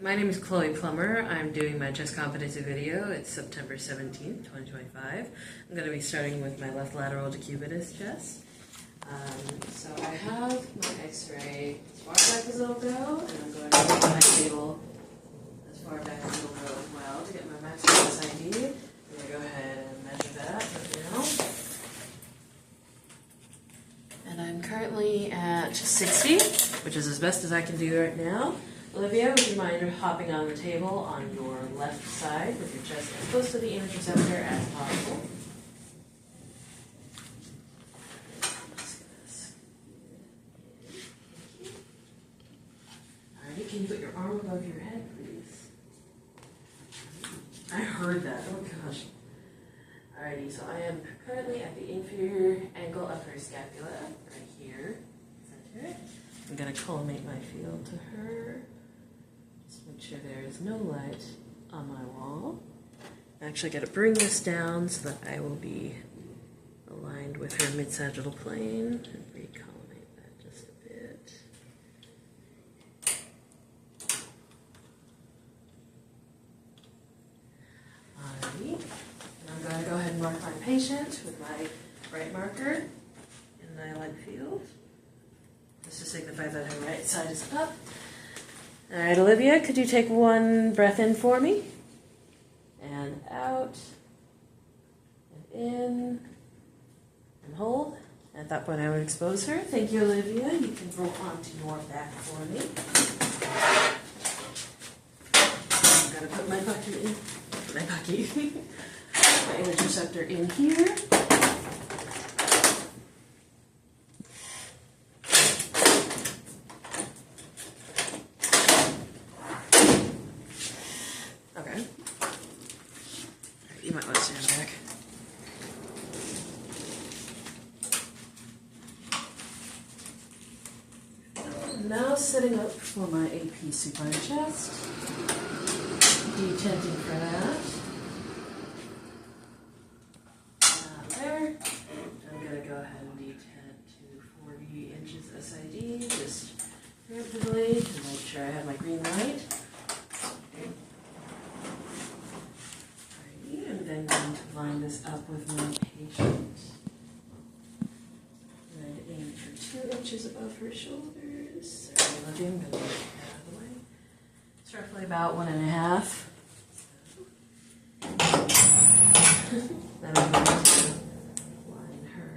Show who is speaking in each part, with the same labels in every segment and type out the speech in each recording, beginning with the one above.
Speaker 1: My name is Chloe Plummer. I'm doing my chest competency video. It's September 17th, 2025. I'm going to be starting with my left lateral Decubitus chest. So I have my x-ray as far back as it'll go, and I'm going to put my table as far back as it'll go as well to get my maximum SID. I'm going to go ahead and measure that right now. And I'm currently at 60, which is as best as I can do right now. Olivia, would you mind hopping on the table on your left side with your chest as close to the image receptor as possible? Alrighty, can you put your arm above your head, please? I heard that. Oh gosh. Alrighty, so I am currently at the inferior angle of her scapula, right here. Center. I'm going to collimate my field to her. Just make sure there is no light on my wall. I actually got to bring this down so that I will be aligned with her mid-sagittal plane and recollimate that just a bit. Alrighty, and I'm going to go ahead and mark my patient with my right marker in the eye-line field. Just to signify that her right side is up. Alright, Olivia, could you take one breath in for me? And out. And in. And hold. At that point, I would expose her. Thank you, Olivia. You can roll onto your back for me. I'm going to put my bucket in. My image receptor in here. Okay. You might want to stand back. Now setting up for my AP supine chest. Detenting for that. There. I'm going to go ahead and detent to 40 inches SID, just preemptively to make sure I have my green light. And then going to line this up with my patient. And aim for 2 inches above her shoulders. Sorry, Olivia, I'm going to get out of the way. It's roughly about 1.5. Then I'm going to line her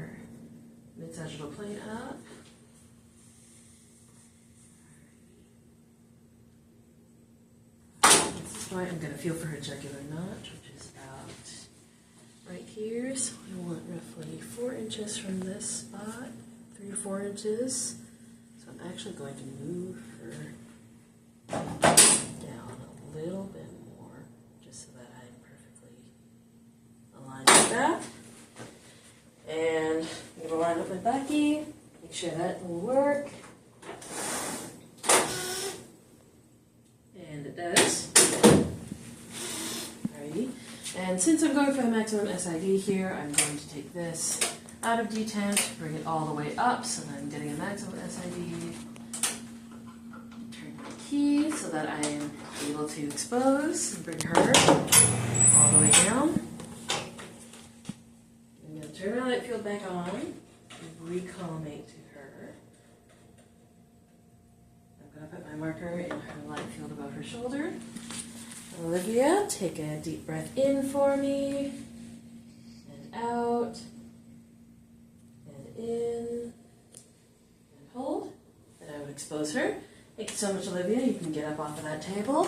Speaker 1: mid-sagittal plane up. At this point, I'm going to feel for her jugular notch, which is about right here. So I want roughly 4 inches from this spot, 3 or 4 inches. So I'm actually going to move her down a little bit more, just so that I'm perfectly aligned with that. And I'm going to line up my Becky, make sure that will work. And it does. Alrighty. And since I'm going for the maximum SID here, I'm going to take this out of detent, bring it all the way up so that I'm getting a maximum SID. Turn my key so that I am able to expose and bring her all the way down. I'm going to turn my light field back on and recollimate to her. I'm going to put my marker in her light field above her shoulder. Olivia, take a deep breath in for me, and out, and in, and hold, and I would expose her. Thank you so much, Olivia. You can get up off of that table.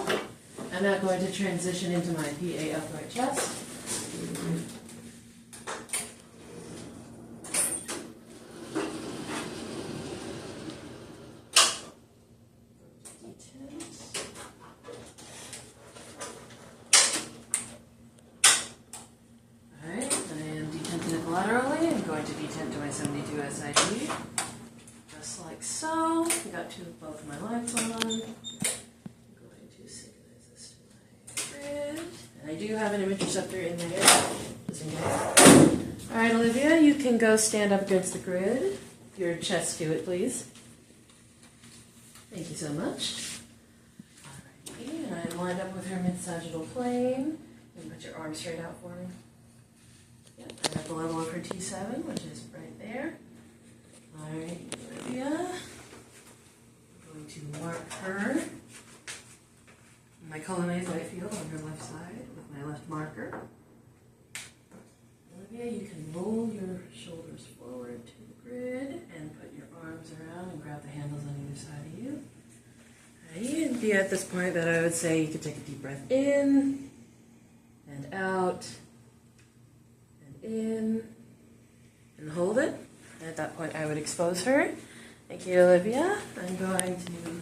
Speaker 1: I'm now going to transition into my PA upright chest. Laterally, I'm going to detent to my 72 SID, just like so. I got both of my lights on. I'm going to synchronize this to my grid. And I do have an image receptor in there, just in case. Alright, Olivia, you can go stand up against the grid. Your chest to it, please. Thank you so much. Alright, I'm lined up with her mid-sagittal plane. And put your arm straight out for me. Yep, I'm at the level of her T7, which is right there. Alright, Olivia. I'm going to mark her. My colonnade light field on her left side with my left marker. Olivia, you can roll your shoulders forward to the grid and put your arms around and grab the handles on either side of you. Alright, and be at this point that I would say you could take a deep breath in and out and in and hold it. And at that point I would expose her. Thank you, Olivia. I'm going to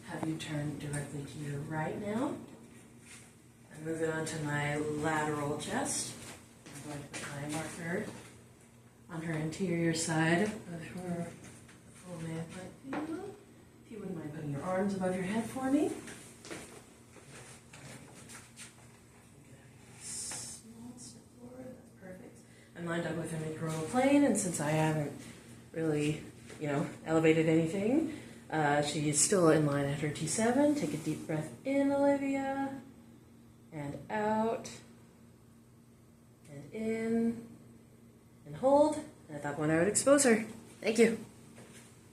Speaker 1: have you turn directly to your right now. I'm moving on to my lateral chest. I'm going to put my marker on her anterior side of her full man field. If you wouldn't mind putting your arms above your head for me. Small step forward, that's perfect. I'm lined up with her mid-coronal plane, and since I haven't really, elevated anything, she's still in line at her T7. Take a deep breath in, Olivia, and out, and in, and hold. And at that point, I would expose her. Thank you.